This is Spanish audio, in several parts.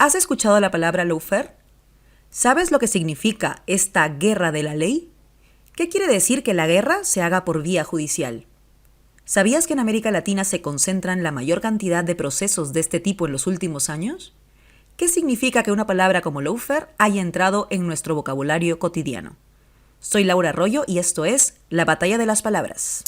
¿Has escuchado la palabra lawfare? ¿Sabes lo que significa esta guerra de la ley? ¿Qué quiere decir que la guerra se haga por vía judicial? ¿Sabías que en América Latina se concentran la mayor cantidad de procesos de este tipo en los últimos años? ¿Qué significa que una palabra como lawfare haya entrado en nuestro vocabulario cotidiano? Soy Laura Arroyo y esto es La Batalla de las Palabras.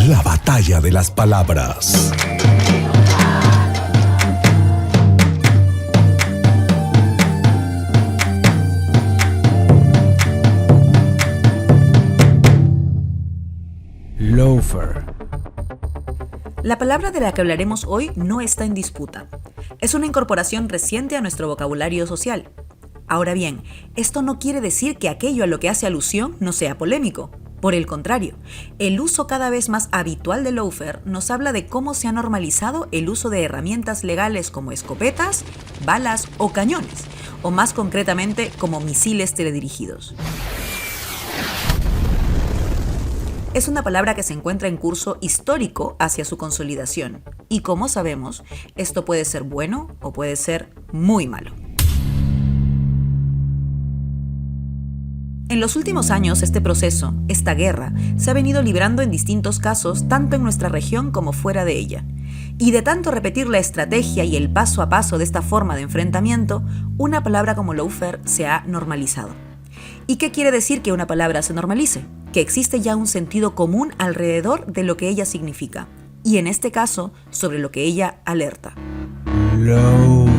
La Batalla de las Palabras. Lawfare. La palabra de la que hablaremos hoy no está en disputa. Es una incorporación reciente a nuestro vocabulario social. Ahora bien, esto no quiere decir que aquello a lo que hace alusión no sea polémico. Por el contrario, el uso cada vez más habitual de lawfare nos habla de cómo se ha normalizado el uso de herramientas legales como escopetas, balas o cañones, o más concretamente como misiles teledirigidos. Es una palabra que se encuentra en curso histórico hacia su consolidación, y como sabemos, esto puede ser bueno o puede ser muy malo. En los últimos años, este proceso, esta guerra, se ha venido librando en distintos casos, tanto en nuestra región como fuera de ella. Y de tanto repetir la estrategia y el paso a paso de esta forma de enfrentamiento, una palabra como lawfare se ha normalizado. ¿Y qué quiere decir que una palabra se normalice? Que existe ya un sentido común alrededor de lo que ella significa, y en este caso, sobre lo que ella alerta. Lawfare.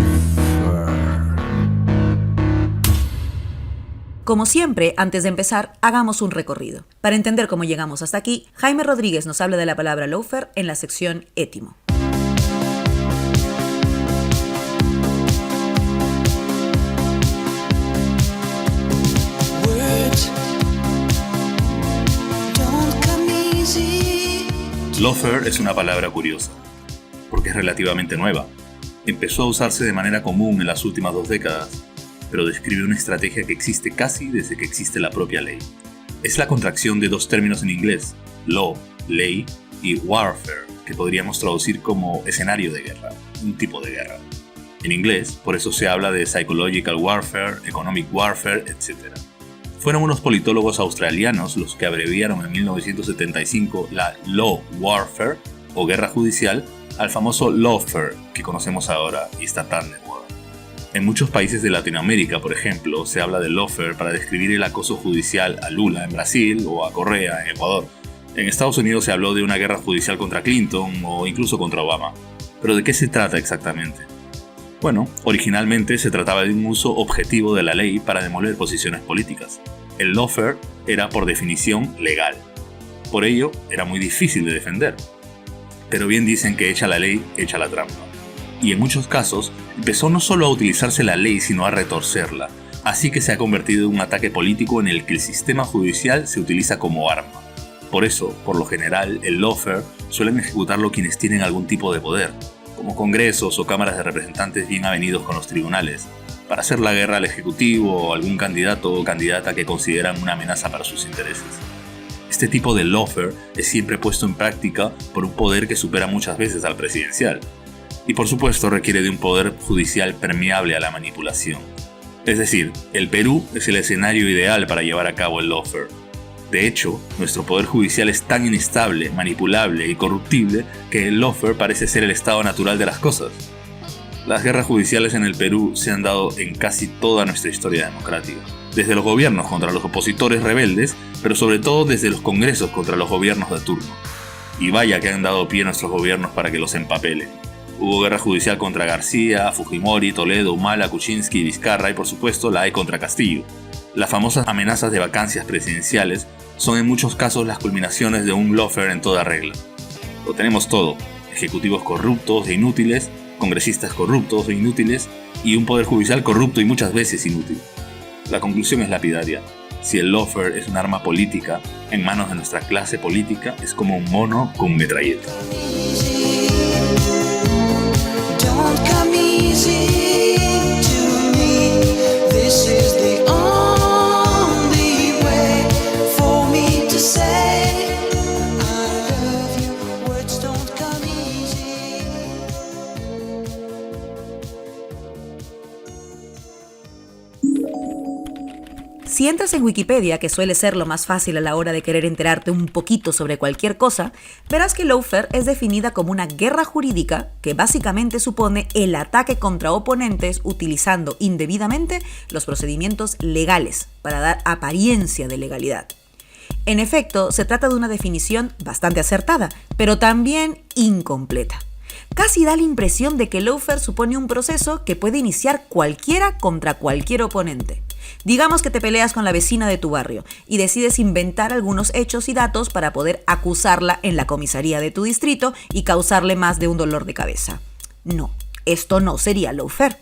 Como siempre, antes de empezar, hagamos un recorrido. Para entender cómo llegamos hasta aquí, Jaime Rodríguez nos habla de la palabra lawfare en la sección Étimo. Lawfare es una palabra curiosa, porque es relativamente nueva. Empezó a usarse de manera común en las últimas 2 décadas, pero describe una estrategia que existe casi desde que existe la propia ley. Es la contracción de 2 términos en inglés, law, ley, y warfare, que podríamos traducir como escenario de guerra, un tipo de guerra. En inglés, por eso se habla de psychological warfare, economic warfare, etc. Fueron unos politólogos australianos los que abreviaron en 1975 la law warfare, o guerra judicial, al famoso lawfare que conocemos ahora y está tan de moda. En muchos países de Latinoamérica, por ejemplo, se habla de lawfare para describir el acoso judicial a Lula en Brasil o a Correa en Ecuador. En Estados Unidos se habló de una guerra judicial contra Clinton o incluso contra Obama. ¿Pero de qué se trata exactamente? Bueno, originalmente se trataba de un uso objetivo de la ley para demoler posiciones políticas. El lawfare era por definición legal. Por ello, era muy difícil de defender. Pero bien dicen que echa la ley, echa la trampa. Y en muchos casos, empezó no solo a utilizarse la ley, sino a retorcerla. Así que se ha convertido en un ataque político en el que el sistema judicial se utiliza como arma. Por eso, por lo general, el lawfare suelen ejecutarlo quienes tienen algún tipo de poder, como congresos o cámaras de representantes bien avenidos con los tribunales, para hacer la guerra al ejecutivo o algún candidato o candidata que consideran una amenaza para sus intereses. Este tipo de lawfare es siempre puesto en práctica por un poder que supera muchas veces al presidencial. Y por supuesto requiere de un poder judicial permeable a la manipulación. Es decir, el Perú es el escenario ideal para llevar a cabo el lawfare. De hecho, nuestro poder judicial es tan inestable, manipulable y corruptible que el lawfare parece ser el estado natural de las cosas. Las guerras judiciales en el Perú se han dado en casi toda nuestra historia democrática. Desde los gobiernos contra los opositores rebeldes, pero sobre todo desde los congresos contra los gobiernos de turno. Y vaya que han dado pie a nuestros gobiernos para que los empapelen. Hubo guerra judicial contra García, Fujimori, Toledo, Humala, Kuczynski y Vizcarra y por supuesto la hay contra Castillo. Las famosas amenazas de vacancias presidenciales son en muchos casos las culminaciones de un lawfare en toda regla. Lo tenemos todo, ejecutivos corruptos e inútiles, congresistas corruptos e inútiles y un poder judicial corrupto y muchas veces inútil. La conclusión es lapidaria. Si el lawfare es un arma política, en manos de nuestra clase política es como un mono con metralleta. Si entras en Wikipedia, que suele ser lo más fácil a la hora de querer enterarte un poquito sobre cualquier cosa, verás que lawfare es definida como una guerra jurídica que básicamente supone el ataque contra oponentes utilizando indebidamente los procedimientos legales para dar apariencia de legalidad. En efecto, se trata de una definición bastante acertada, pero también incompleta. Casi da la impresión de que lawfare supone un proceso que puede iniciar cualquiera contra cualquier oponente. Digamos que te peleas con la vecina de tu barrio y decides inventar algunos hechos y datos para poder acusarla en la comisaría de tu distrito y causarle más de un dolor de cabeza. No, esto no sería lawfare.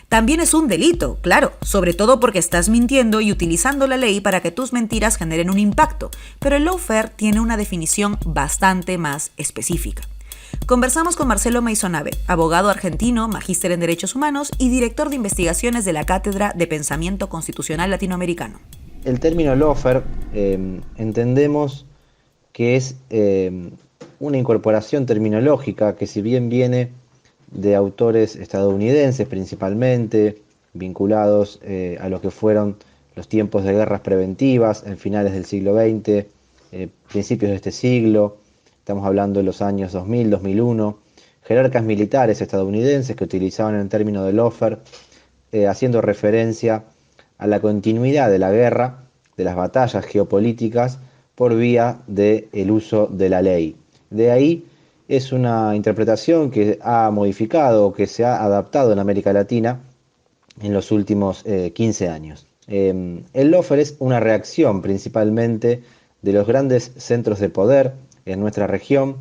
También es un delito, claro, sobre todo porque estás mintiendo y utilizando la ley para que tus mentiras generen un impacto, pero el lawfare tiene una definición bastante más específica. Conversamos con Marcelo Maisonave, abogado argentino, magíster en Derechos Humanos y director de investigaciones de la Cátedra de Pensamiento Constitucional Latinoamericano. El término lawfare entendemos que es una incorporación terminológica que, si bien viene de autores estadounidenses principalmente, vinculados a lo que fueron los tiempos de guerras preventivas en finales del siglo XX, principios de este siglo. Estamos hablando de los años 2000, 2001, jerarcas militares estadounidenses que utilizaban el término de lawfare, haciendo referencia a la continuidad de la guerra, de las batallas geopolíticas, por vía del uso de la ley. De ahí es una interpretación que ha modificado o que se ha adaptado en América Latina en los últimos 15 años. El lawfare es una reacción principalmente de los grandes centros de poder en nuestra región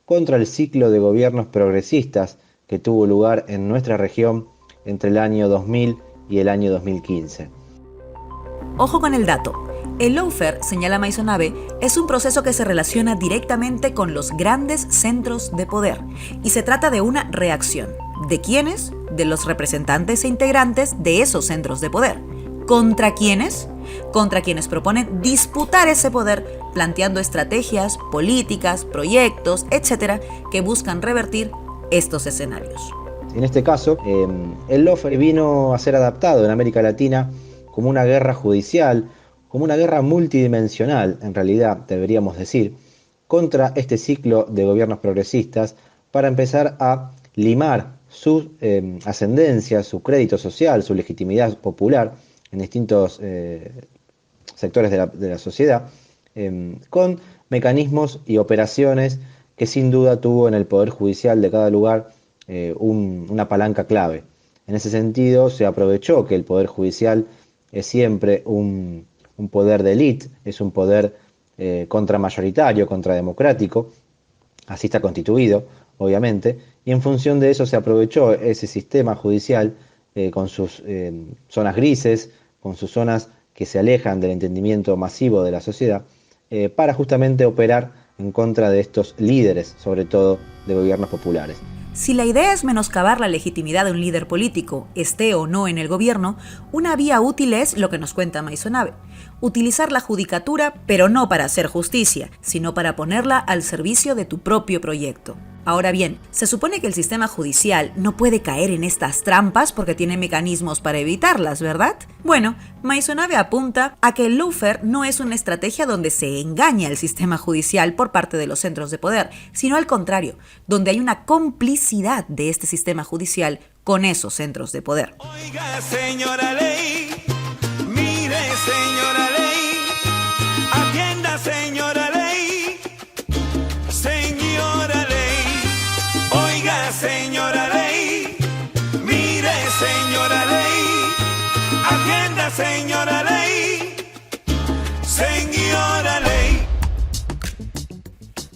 contra el ciclo de gobiernos progresistas que tuvo lugar en nuestra región entre el año 2000 y el año 2015. Ojo con el dato. El lawfare, señala Maisonave, es un proceso que se relaciona directamente con los grandes centros de poder y se trata de una reacción. ¿De quiénes? De los representantes e integrantes de esos centros de poder. ¿Contra quiénes? Contra quienes proponen disputar ese poder, planteando estrategias, políticas, proyectos, etcétera, que buscan revertir estos escenarios. En este caso, el lawfare vino a ser adaptado en América Latina como una guerra judicial, como una guerra multidimensional, en realidad deberíamos decir, contra este ciclo de gobiernos progresistas para empezar a limar su ascendencia, su crédito social, su legitimidad popular en distintos sectores de la sociedad, con mecanismos y operaciones que sin duda tuvo en el Poder Judicial de cada lugar una palanca clave. En ese sentido, se aprovechó que el Poder Judicial es siempre un poder de élite, es un poder contramayoritario, contrademocrático, así está constituido, obviamente, y en función de eso se aprovechó ese sistema judicial con sus zonas grises, con sus zonas que se alejan del entendimiento masivo de la sociedad, para justamente operar en contra de estos líderes, sobre todo de gobiernos populares. Si la idea es menoscabar la legitimidad de un líder político, esté o no en el gobierno, una vía útil es lo que nos cuenta Maisonave: utilizar la judicatura, pero no para hacer justicia, sino para ponerla al servicio de tu propio proyecto. Ahora bien, se supone que el sistema judicial no puede caer en estas trampas porque tiene mecanismos para evitarlas, ¿verdad? Bueno, Maisonave apunta a que el lawfare no es una estrategia donde se engaña al sistema judicial por parte de los centros de poder, sino al contrario, donde hay una complicidad de este sistema judicial con esos centros de poder. Oiga, señora ley, mire, señora ley, atienda, señora ley, señora ley, oiga, señora ley, mire, señora ley, atienda, señora ley, señora ley.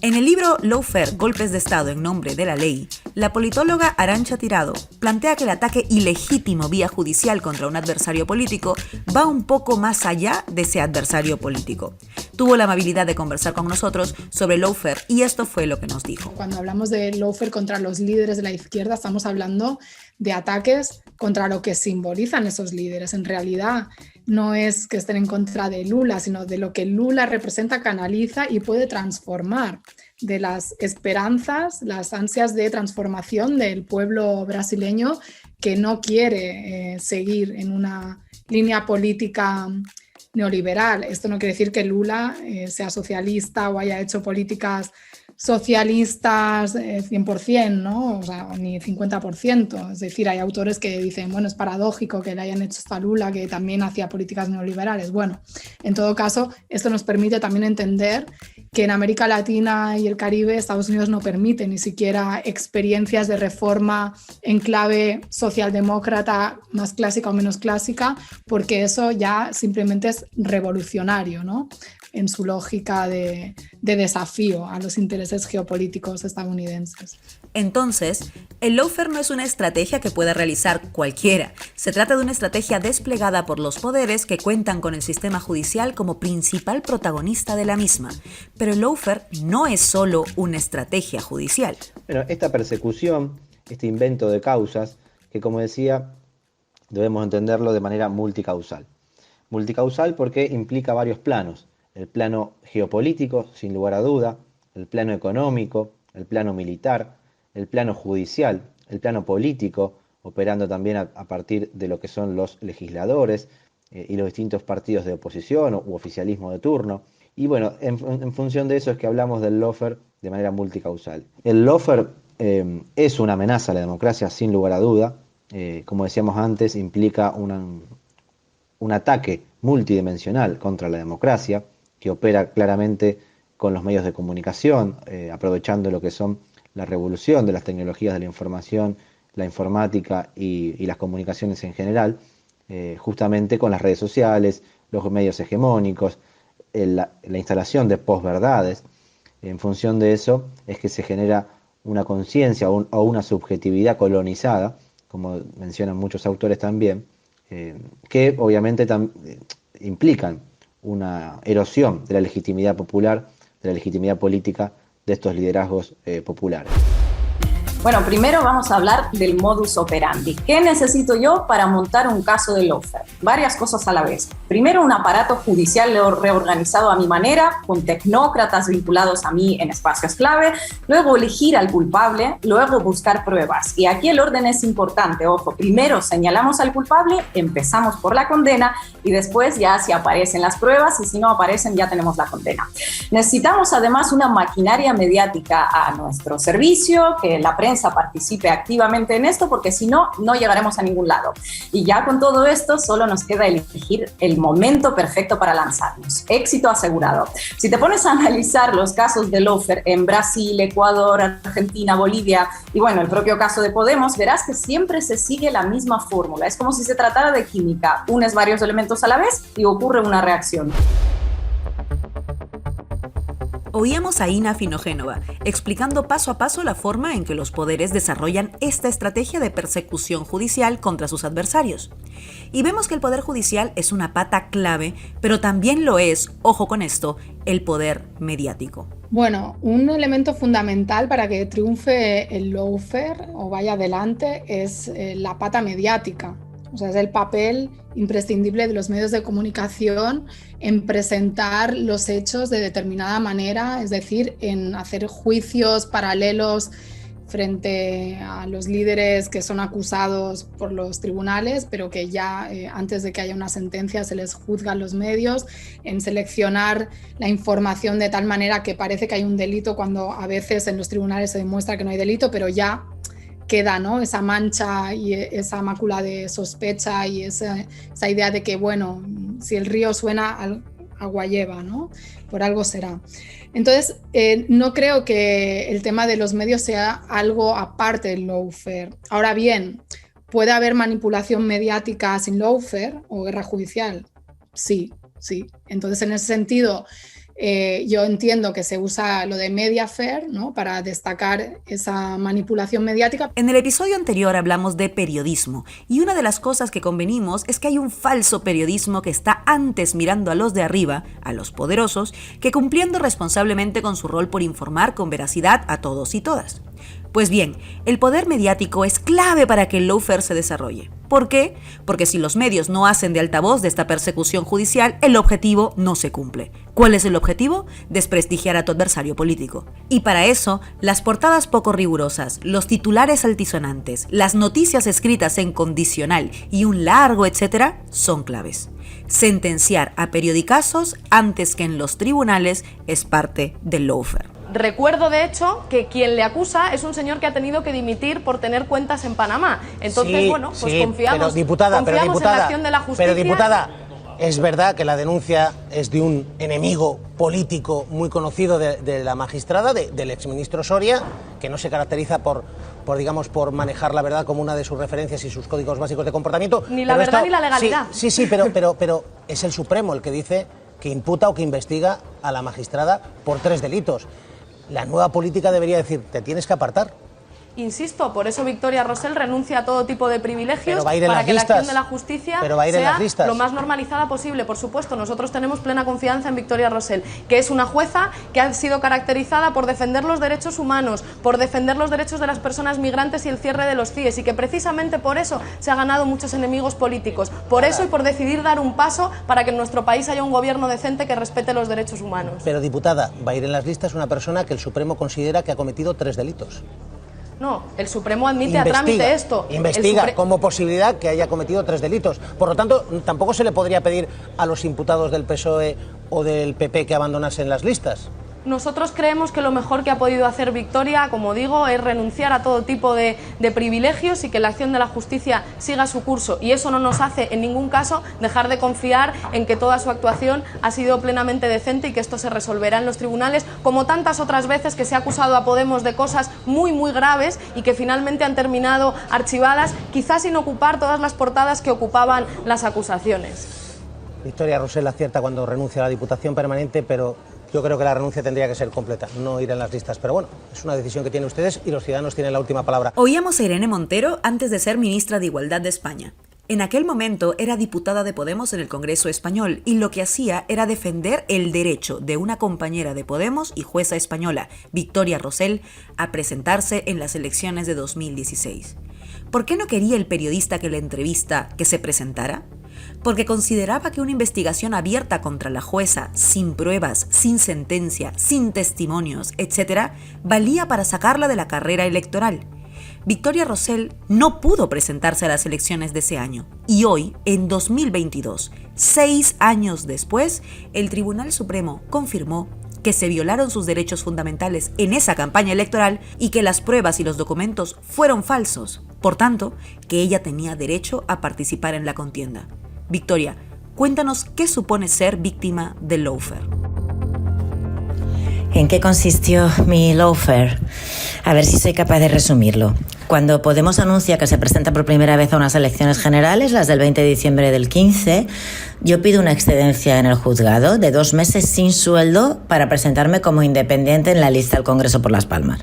En el libro Lawfare, Golpes de Estado en nombre de la ley, la politóloga Arantxa Tirado plantea que el ataque ilegítimo vía judicial contra un adversario político va un poco más allá de ese adversario político. Tuvo la amabilidad de conversar con nosotros sobre lawfare y esto fue lo que nos dijo. Cuando hablamos de lawfare contra los líderes de la izquierda, estamos hablando de ataques contra lo que simbolizan esos líderes. En realidad no es que estén en contra de Lula, sino de lo que Lula representa, canaliza y puede transformar, de las esperanzas, las ansias de transformación del pueblo brasileño que no quiere seguir en una línea política neoliberal. Esto no quiere decir que Lula sea socialista o haya hecho políticas socialistas 100%, ¿no? O sea, ni 50%. Es decir, hay autores que dicen, bueno, es paradójico que le hayan hecho esto a Lula, que también hacía políticas neoliberales. Bueno, en todo caso, esto nos permite también entender que en América Latina y el Caribe Estados Unidos no permite ni siquiera experiencias de reforma en clave socialdemócrata, más clásica o menos clásica, porque eso ya simplemente es revolucionario, ¿no? En su lógica de desafío a los intereses geopolíticos estadounidenses. Entonces, el lawfare no es una estrategia que pueda realizar cualquiera. Se trata de una estrategia desplegada por los poderes que cuentan con el sistema judicial como principal protagonista de la misma. Pero el lawfare no es solo una estrategia judicial. Bueno, esta persecución, este invento de causas, que como decía, debemos entenderlo de manera multicausal. Multicausal porque implica varios planos. El plano geopolítico, sin lugar a duda, el plano económico, el plano militar, el plano judicial, el plano político, operando también a partir de lo que son los legisladores y los distintos partidos de oposición u oficialismo de turno. Y bueno, en función de eso es que hablamos del lawfare de manera multicausal. El lawfare es una amenaza a la democracia, sin lugar a duda. Como decíamos antes, implica un ataque multidimensional contra la democracia, que opera claramente con los medios de comunicación, aprovechando lo que son la revolución de las tecnologías de la información, la informática y las comunicaciones en general, justamente con las redes sociales, los medios hegemónicos, la instalación de posverdades. En función de eso es que se genera una conciencia o una subjetividad colonizada, como mencionan muchos autores también, que obviamente implican una erosión de la legitimidad popular, de la legitimidad política de estos liderazgos populares. Bueno, primero vamos a hablar del modus operandi. ¿Qué necesito yo para montar un caso de lawfare? Varias cosas a la vez. Primero, un aparato judicial reorganizado a mi manera, con tecnócratas vinculados a mí en espacios clave. Luego, elegir al culpable. Luego, buscar pruebas. Y aquí el orden es importante. Ojo, primero señalamos al culpable, empezamos por la condena y después ya si aparecen las pruebas y si no aparecen ya tenemos la condena. Necesitamos además una maquinaria mediática a nuestro servicio, que la prensa participe activamente en esto, porque si no, no llegaremos a ningún lado. Y ya con todo esto, solo nos queda elegir el momento perfecto para lanzarnos. Éxito asegurado. Si te pones a analizar los casos de lawfare en Brasil, Ecuador, Argentina, Bolivia y bueno, el propio caso de Podemos, verás que siempre se sigue la misma fórmula. Es como si se tratara de química. Unes varios elementos a la vez y ocurre una reacción. Oíamos a Ina Finogénova explicando paso a paso la forma en que los poderes desarrollan esta estrategia de persecución judicial contra sus adversarios. Y vemos que el poder judicial es una pata clave, pero también lo es, ojo con esto, el poder mediático. Bueno, un elemento fundamental para que triunfe el lawfare o vaya adelante es la pata mediática. O sea, es el papel imprescindible de los medios de comunicación en presentar los hechos de determinada manera, es decir, en hacer juicios paralelos frente a los líderes que son acusados por los tribunales, pero que ya antes de que haya una sentencia se les juzga en los medios, en seleccionar la información de tal manera que parece que hay un delito cuando a veces en los tribunales se demuestra que no hay delito, pero ya queda, ¿no?, esa mancha y esa mácula de sospecha y esa idea de que, bueno, si el río suena, agua lleva, ¿no? Por algo será. Entonces, no creo que el tema de los medios sea algo aparte del lawfare. Ahora bien, ¿puede haber manipulación mediática sin lawfare o guerra judicial? Sí. Entonces, en ese sentido, yo entiendo que se usa lo de Mediafare, ¿no?, para destacar esa manipulación mediática. En el episodio anterior hablamos de periodismo y una de las cosas que convenimos es que hay un falso periodismo que está antes mirando a los de arriba, a los poderosos, que cumpliendo responsablemente con su rol por informar con veracidad a todos y todas. Pues bien, el poder mediático es clave para que el lawfare se desarrolle. ¿Por qué? Porque si los medios no hacen de altavoz de esta persecución judicial, el objetivo no se cumple. ¿Cuál es el objetivo? Desprestigiar a tu adversario político. Y para eso, las portadas poco rigurosas, los titulares altisonantes, las noticias escritas en condicional y un largo etcétera son claves. Sentenciar a periodicazos antes que en los tribunales es parte del lawfare. Recuerdo, de hecho, que quien le acusa es un señor que ha tenido que dimitir por tener cuentas en Panamá. Entonces, bueno, pues confiamos, confiamos en la acción de la justicia. Pero, diputada, es verdad que la denuncia es de un enemigo político muy conocido de la magistrada, del exministro Soria, que no se caracteriza por manejar la verdad como una de sus referencias y sus códigos básicos de comportamiento. Ni la verdad ni la legalidad. Sí, pero es el Supremo el que dice que imputa o que investiga a la magistrada por 3 delitos. La nueva política debería decir, te tienes que apartar. Insisto, por eso Victoria Rosell renuncia a todo tipo de privilegios para que la acción de la justicia sea lo más normalizada posible. Por supuesto, nosotros tenemos plena confianza en Victoria Rosell, que es una jueza que ha sido caracterizada por defender los derechos humanos, por defender los derechos de las personas migrantes y el cierre de los CIES, y que precisamente por eso se ha ganado muchos enemigos políticos. Por eso y por decidir dar un paso para que en nuestro país haya un gobierno decente que respete los derechos humanos. Pero, diputada, va a ir en las listas una persona que el Supremo considera que ha cometido 3 delitos. No, el Supremo admite a trámite esto. Investiga como posibilidad que haya cometido 3 delitos. Por lo tanto, tampoco se le podría pedir a los imputados del PSOE o del PP que abandonasen las listas. Nosotros creemos que lo mejor que ha podido hacer Victoria, como digo, es renunciar a todo tipo de privilegios y que la acción de la justicia siga su curso. Y eso no nos hace en ningún caso dejar de confiar en que toda su actuación ha sido plenamente decente y que esto se resolverá en los tribunales, como tantas otras veces que se ha acusado a Podemos de cosas muy, muy graves y que finalmente han terminado archivadas, quizás sin ocupar todas las portadas que ocupaban las acusaciones. Victoria Rosell acierta cuando renuncia a la Diputación Permanente, pero yo creo que la renuncia tendría que ser completa, no ir en las listas. Pero bueno, es una decisión que tienen ustedes y los ciudadanos tienen la última palabra. Oíamos a Irene Montero antes de ser ministra de Igualdad de España. En aquel momento era diputada de Podemos en el Congreso Español y lo que hacía era defender el derecho de una compañera de Podemos y jueza española, Victoria Rosell, a presentarse en las elecciones de 2016. ¿Por qué no quería el periodista que la entrevista que se presentara? Porque consideraba que una investigación abierta contra la jueza, sin pruebas, sin sentencia, sin testimonios, etc., valía para sacarla de la carrera electoral. Victoria Rosell no pudo presentarse a las elecciones de ese año. Y hoy, en 2022, 6 años después, el Tribunal Supremo confirmó que se violaron sus derechos fundamentales en esa campaña electoral y que las pruebas y los documentos fueron falsos. Por tanto, que ella tenía derecho a participar en la contienda. Victoria, cuéntanos qué supone ser víctima del lawfare. ¿En qué consistió mi lawfare? A ver si soy capaz de resumirlo. Cuando Podemos anuncia que se presenta por primera vez a unas elecciones generales, las del 20 de diciembre del 15, yo pido una excedencia en el juzgado de 2 meses sin sueldo para presentarme como independiente en la lista del Congreso por Las Palmas.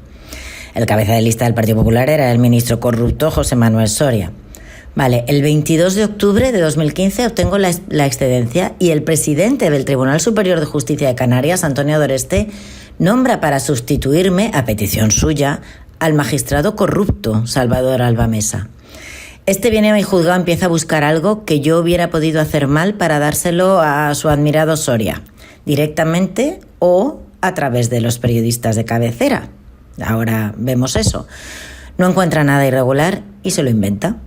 El cabeza de lista del Partido Popular era el ministro corrupto José Manuel Soria. Vale, el 22 de octubre de 2015 obtengo la excedencia y el presidente del Tribunal Superior de Justicia de Canarias, Antonio Doreste, nombra para sustituirme, a petición suya, al magistrado corrupto Salvador Alba Mesa. Este viene a mi juzgado y empieza a buscar algo que yo hubiera podido hacer mal para dárselo a su admirado Soria, directamente o a través de los periodistas de cabecera. Ahora vemos eso. No encuentra nada irregular y se lo inventa.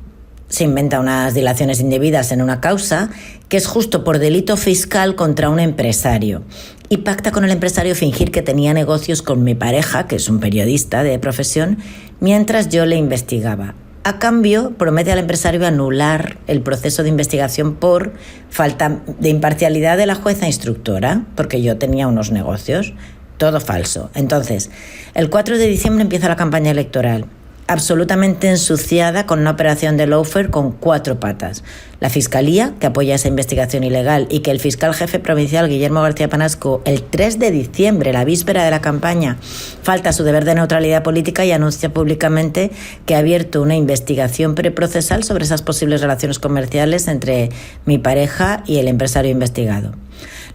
Se inventa unas dilaciones indebidas en una causa que es justo por delito fiscal contra un empresario y pacta con el empresario fingir que tenía negocios con mi pareja, que es un periodista de profesión, mientras yo le investigaba. A cambio, promete al empresario anular el proceso de investigación por falta de imparcialidad de la jueza instructora, porque yo tenía unos negocios. Todo falso. Entonces, el 4 de diciembre empieza la campaña electoral, absolutamente ensuciada con una operación de lawfare con 4 patas. La Fiscalía, que apoya esa investigación ilegal, y que el fiscal jefe provincial, Guillermo García Panasco, el 3 de diciembre, la víspera de la campaña, falta a su deber de neutralidad política y anuncia públicamente que ha abierto una investigación preprocesal sobre esas posibles relaciones comerciales entre mi pareja y el empresario investigado.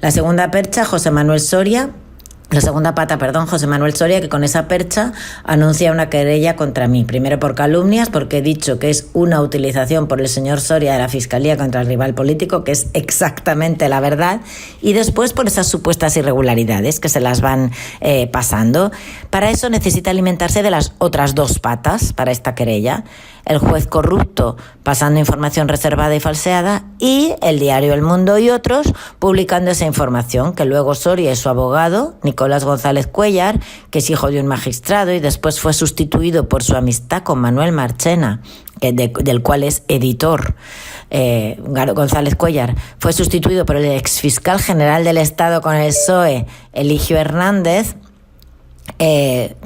La segunda pata, José Manuel Soria, que con esa percha anuncia una querella contra mí. Primero por calumnias, porque he dicho que es una utilización por el señor Soria de la Fiscalía contra el rival político, que es exactamente la verdad, y después por esas supuestas irregularidades que se las van pasando. Para eso necesita alimentarse de las otras 2 patas para esta querella. El juez corrupto pasando información reservada y falseada y el diario El Mundo y otros publicando esa información, que luego Soria y su abogado, Nicolás González Cuéllar, que es hijo de un magistrado y después fue sustituido por su amistad con Manuel Marchena, del cual es editor, González Cuéllar, fue sustituido por el exfiscal general del Estado con el PSOE, Eligio Hernández.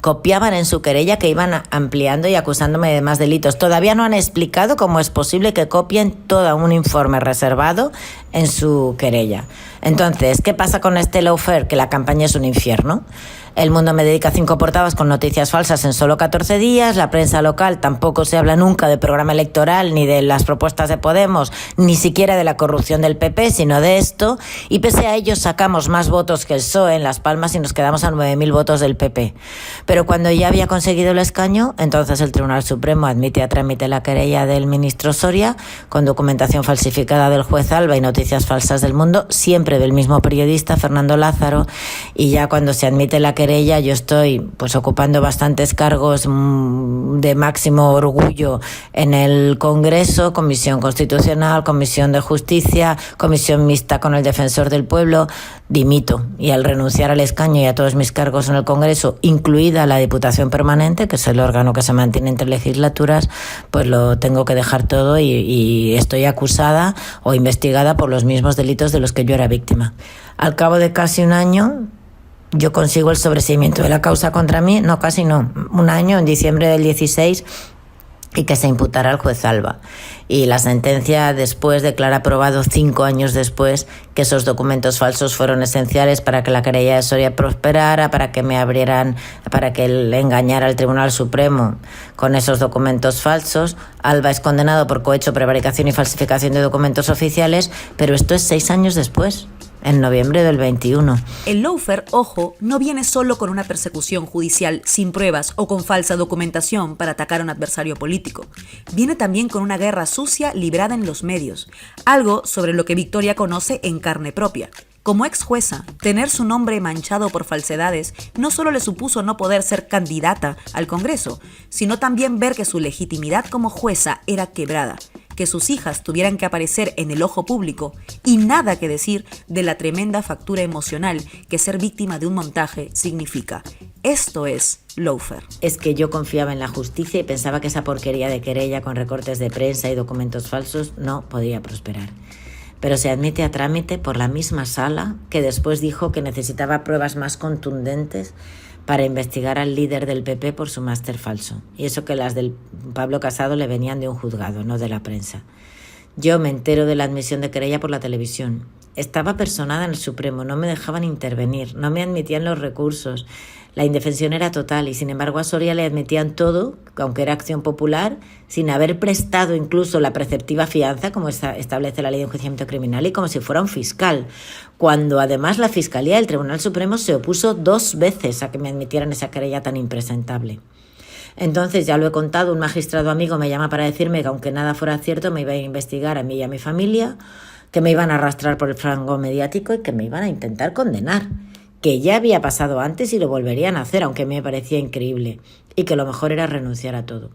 Copiaban en su querella que iban ampliando y acusándome de más delitos. Todavía no han explicado cómo es posible que copien todo un informe reservado en su querella. Entonces, ¿qué pasa con este lawfare? Que la campaña es un infierno. El Mundo me dedica 5 portadas con noticias falsas en solo 14 días. La prensa local tampoco se habla nunca del programa electoral, ni de las propuestas de Podemos, ni siquiera de la corrupción del PP, sino de esto. Y pese a ello sacamos más votos que el PSOE en Las Palmas y nos quedamos a 9.000 votos del PP. Pero cuando ya había conseguido el escaño, entonces el Tribunal Supremo admite a trámite la querella del ministro Soria con documentación falsificada del juez Alba y noticias falsas del Mundo, siempre del mismo periodista, Fernando Lázaro. Y ya cuando se admite la querella, yo estoy pues ocupando bastantes cargos de máximo orgullo en el Congreso, Comisión Constitucional, Comisión de Justicia, Comisión Mixta con el Defensor del Pueblo. Dimito, y al renunciar al escaño y a todos mis cargos en el Congreso, incluida la Diputación Permanente, que es el órgano que se mantiene entre legislaturas, pues lo tengo que dejar todo y estoy acusada o investigada por los mismos delitos de los que yo era víctima. Al cabo de casi un año, yo consigo el sobreseimiento de la causa contra mí, un año, en diciembre del 16, y que se imputara al juez Alba. Y la sentencia después declara probado 5 años después que esos documentos falsos fueron esenciales para que la querella de Soria prosperara, para que para que él engañara al Tribunal Supremo con esos documentos falsos. Alba es condenado por cohecho, prevaricación y falsificación de documentos oficiales, pero esto es 6 años después. En noviembre del 21. El lawfare, ojo, no viene solo con una persecución judicial sin pruebas o con falsa documentación para atacar a un adversario político. Viene también con una guerra sucia librada en los medios, algo sobre lo que Victoria conoce en carne propia. Como ex jueza, tener su nombre manchado por falsedades no solo le supuso no poder ser candidata al Congreso, sino también ver que su legitimidad como jueza era quebrada, que sus hijas tuvieran que aparecer en el ojo público y nada que decir de la tremenda factura emocional que ser víctima de un montaje significa. Esto es lawfare. Es que yo confiaba en la justicia y pensaba que esa porquería de querella con recortes de prensa y documentos falsos no podía prosperar. Pero se admite a trámite por la misma sala que después dijo que necesitaba pruebas más contundentes para investigar al líder del PP por su máster falso. Y eso que las del Pablo Casado le venían de un juzgado, no de la prensa. Yo me entero de la admisión de querella por la televisión. Estaba personada en el Supremo, no me dejaban intervenir, no me admitían los recursos. La indefensión era total y sin embargo a Soria le admitían todo, aunque era acción popular, sin haber prestado incluso la preceptiva fianza, como establece la ley de enjuiciamiento criminal, y como si fuera un fiscal, cuando además la Fiscalía del Tribunal Supremo se opuso 2 veces a que me admitieran esa querella tan impresentable. Entonces, ya lo he contado, un magistrado amigo me llama para decirme que aunque nada fuera cierto, me iba a investigar a mí y a mi familia, que me iban a arrastrar por el fango mediático y que me iban a intentar condenar, que ya había pasado antes y lo volverían a hacer, aunque me parecía increíble, y que lo mejor era renunciar a todo.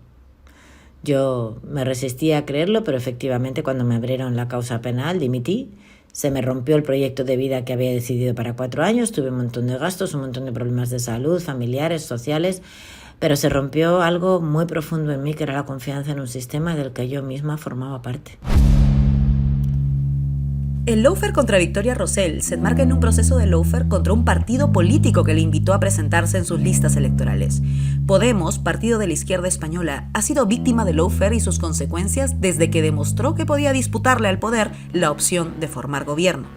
Yo me resistía a creerlo, pero efectivamente cuando me abrieron la causa penal dimití, se me rompió el proyecto de vida que había decidido para 4 años, tuve un montón de gastos, un montón de problemas de salud, familiares, sociales, pero se rompió algo muy profundo en mí, que era la confianza en un sistema del que yo misma formaba parte. El lawfare contra Victoria Rosell se enmarca en un proceso de lawfare contra un partido político que le invitó a presentarse en sus listas electorales. Podemos, partido de la izquierda española, ha sido víctima de lawfare y sus consecuencias desde que demostró que podía disputarle al poder la opción de formar gobierno.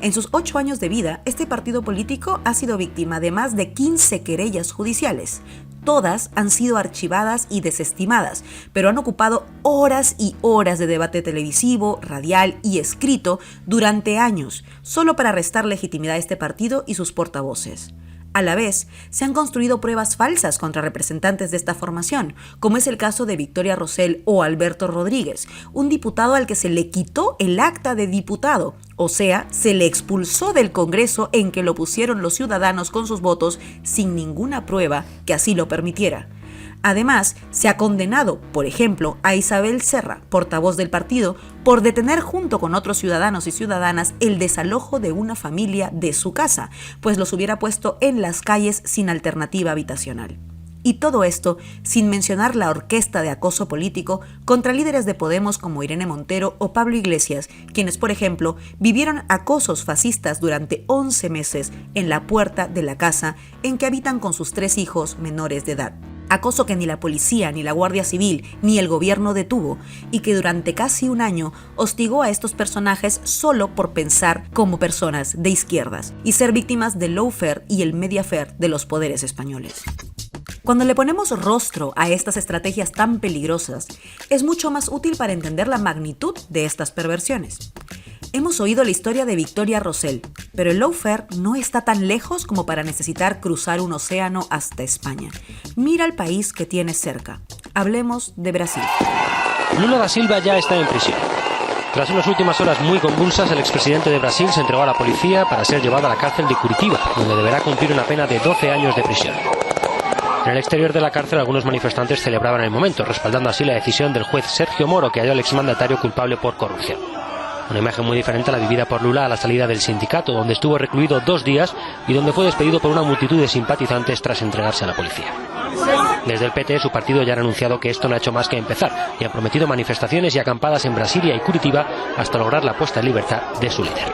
En sus 8 años de vida, este partido político ha sido víctima de más de 15 querellas judiciales. Todas han sido archivadas y desestimadas, pero han ocupado horas y horas de debate televisivo, radial y escrito durante años, solo para restar legitimidad a este partido y sus portavoces. A la vez, se han construido pruebas falsas contra representantes de esta formación, como es el caso de Victoria Rosell o Alberto Rodríguez, un diputado al que se le quitó el acta de diputado, o sea, se le expulsó del Congreso en que lo pusieron los ciudadanos con sus votos sin ninguna prueba que así lo permitiera. Además, se ha condenado, por ejemplo, a Isabel Serra, portavoz del partido, por detener junto con otros ciudadanos y ciudadanas el desalojo de una familia de su casa, pues los hubiera puesto en las calles sin alternativa habitacional. Y todo esto sin mencionar la orquesta de acoso político contra líderes de Podemos como Irene Montero o Pablo Iglesias, quienes, por ejemplo, vivieron acosos fascistas durante 11 meses en la puerta de la casa en que habitan con sus 3 hijos menores de edad. Acoso que ni la policía, ni la Guardia Civil, ni el gobierno detuvo, y que durante casi un año hostigó a estos personajes solo por pensar como personas de izquierdas y ser víctimas del lawfare y el mediafare de los poderes españoles. Cuando le ponemos rostro a estas estrategias tan peligrosas, es mucho más útil para entender la magnitud de estas perversiones. Hemos oído la historia de Victoria Rosell, pero el lawfare no está tan lejos como para necesitar cruzar un océano hasta España. Mira el país que tienes cerca. Hablemos de Brasil. Lula da Silva ya está en prisión. Tras unas últimas horas muy convulsas, el expresidente de Brasil se entregó a la policía para ser llevado a la cárcel de Curitiba, donde deberá cumplir una pena de 12 años de prisión. En el exterior de la cárcel, algunos manifestantes celebraban el momento, respaldando así la decisión del juez Sergio Moro, que halló al exmandatario culpable por corrupción. Una imagen muy diferente a la vivida por Lula a la salida del sindicato, donde estuvo recluido 2 días y donde fue despedido por una multitud de simpatizantes tras entregarse a la policía. Desde el PT, su partido ya ha anunciado que esto no ha hecho más que empezar y ha prometido manifestaciones y acampadas en Brasilia y Curitiba hasta lograr la puesta en libertad de su líder.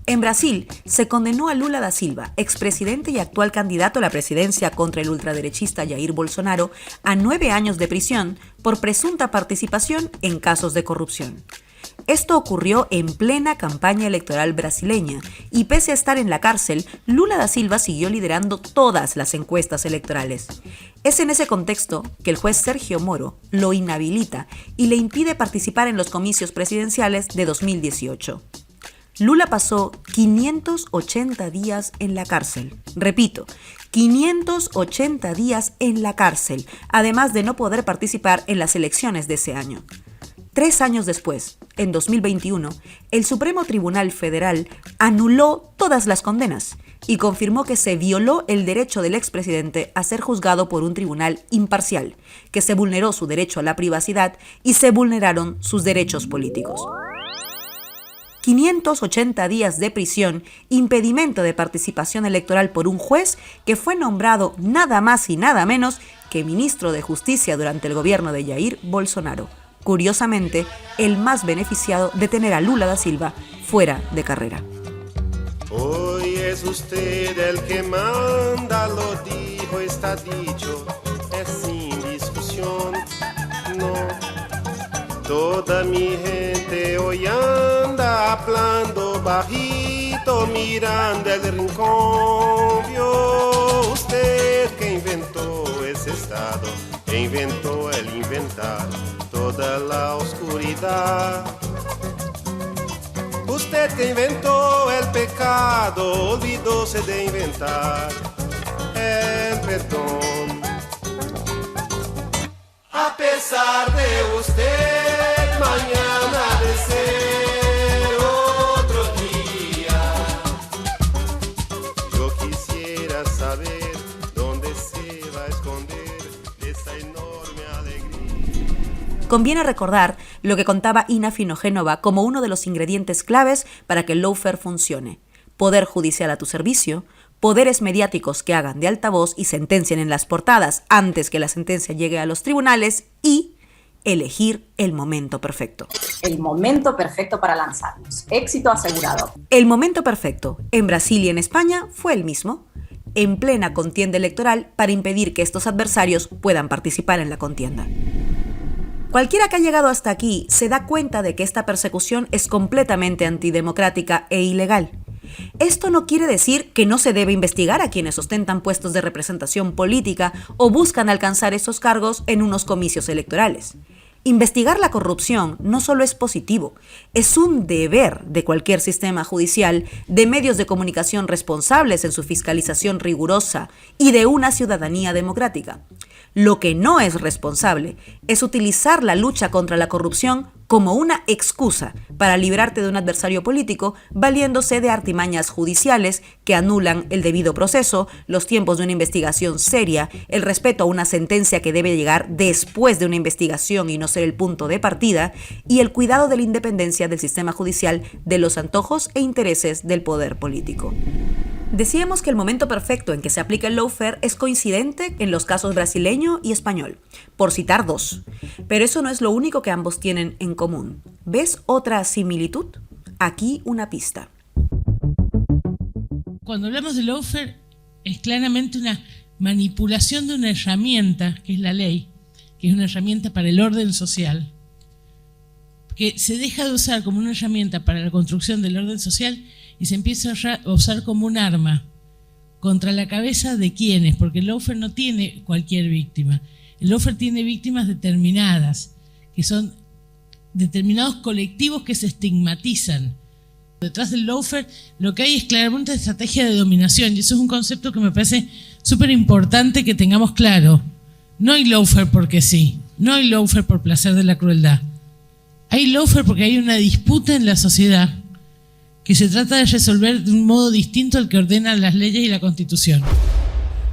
En Brasil, se condenó a Lula da Silva, expresidente y actual candidato a la presidencia contra el ultraderechista Jair Bolsonaro, a 9 años de prisión por presunta participación en casos de corrupción. Esto ocurrió en plena campaña electoral brasileña y pese a estar en la cárcel, Lula da Silva siguió liderando todas las encuestas electorales. Es en ese contexto que el juez Sergio Moro lo inhabilita y le impide participar en los comicios presidenciales de 2018. Lula pasó 580 días en la cárcel. Repito, 580 días en la cárcel, además de no poder participar en las elecciones de ese año. 3 años después, en 2021, el Supremo Tribunal Federal anuló todas las condenas y confirmó que se violó el derecho del expresidente a ser juzgado por un tribunal imparcial, que se vulneró su derecho a la privacidad y se vulneraron sus derechos políticos. 580 días de prisión, impedimento de participación electoral por un juez que fue nombrado nada más y nada menos que ministro de Justicia durante el gobierno de Jair Bolsonaro. Curiosamente, el más beneficiado de tener a Lula da Silva fuera de carrera. Hoy es usted el que manda, lo dijo, está dicho, es sin discusión, no. Toda mi gente hoy anda hablando bajito, mirando el rincón. Vio usted que inventó ese estado, que inventó el inventar toda la oscuridad. Usted que inventó el pecado, olvidóse de inventar el perdón. A pesar de usted, mañana de ser otro día. Yo quisiera saber dónde se va a esconder esa enorme alegría. Conviene recordar lo que contaba Ina Finogénova como uno de los ingredientes claves para que el lawfare funcione. Poder judicial a tu servicio, poderes mediáticos que hagan de altavoz y sentencien en las portadas antes que la sentencia llegue a los tribunales y elegir el momento perfecto. El momento perfecto para lanzarnos. Éxito asegurado. El momento perfecto en Brasil y en España fue el mismo, en plena contienda electoral para impedir que estos adversarios puedan participar en la contienda. Cualquiera que ha llegado hasta aquí se da cuenta de que esta persecución es completamente antidemocrática e ilegal. Esto no quiere decir que no se debe investigar a quienes ostentan puestos de representación política o buscan alcanzar esos cargos en unos comicios electorales. Investigar la corrupción no solo es positivo, es un deber de cualquier sistema judicial, de medios de comunicación responsables en su fiscalización rigurosa y de una ciudadanía democrática. Lo que no es responsable es utilizar la lucha contra la corrupción como una excusa para librarte de un adversario político, valiéndose de artimañas judiciales que anulan el debido proceso, los tiempos de una investigación seria, el respeto a una sentencia que debe llegar después de una investigación y no ser el punto de partida, y el cuidado de la independencia del sistema judicial de los antojos e intereses del poder político. Decíamos que el momento perfecto en que se aplica el lawfare es coincidente en los casos brasileño y español, por citar dos. Pero eso no es lo único que ambos tienen en común. ¿Ves otra similitud? Aquí una pista. Cuando hablamos de lawfare, es claramente una manipulación de una herramienta, que es la ley, que es una herramienta para el orden social, que se deja de usar como una herramienta para la construcción del orden social y se empieza a usar como un arma contra la cabeza de quienes, porque el lawfare no tiene cualquier víctima. El lawfare tiene víctimas determinadas, que son determinados colectivos que se estigmatizan. Detrás del lawfare lo que hay es claramente una estrategia de dominación, y eso es un concepto que me parece súper importante que tengamos claro. No hay lawfare porque sí, no hay lawfare por placer de la crueldad. Hay lawfare porque hay una disputa en la sociedad que se trata de resolver de un modo distinto al que ordenan las leyes y la Constitución.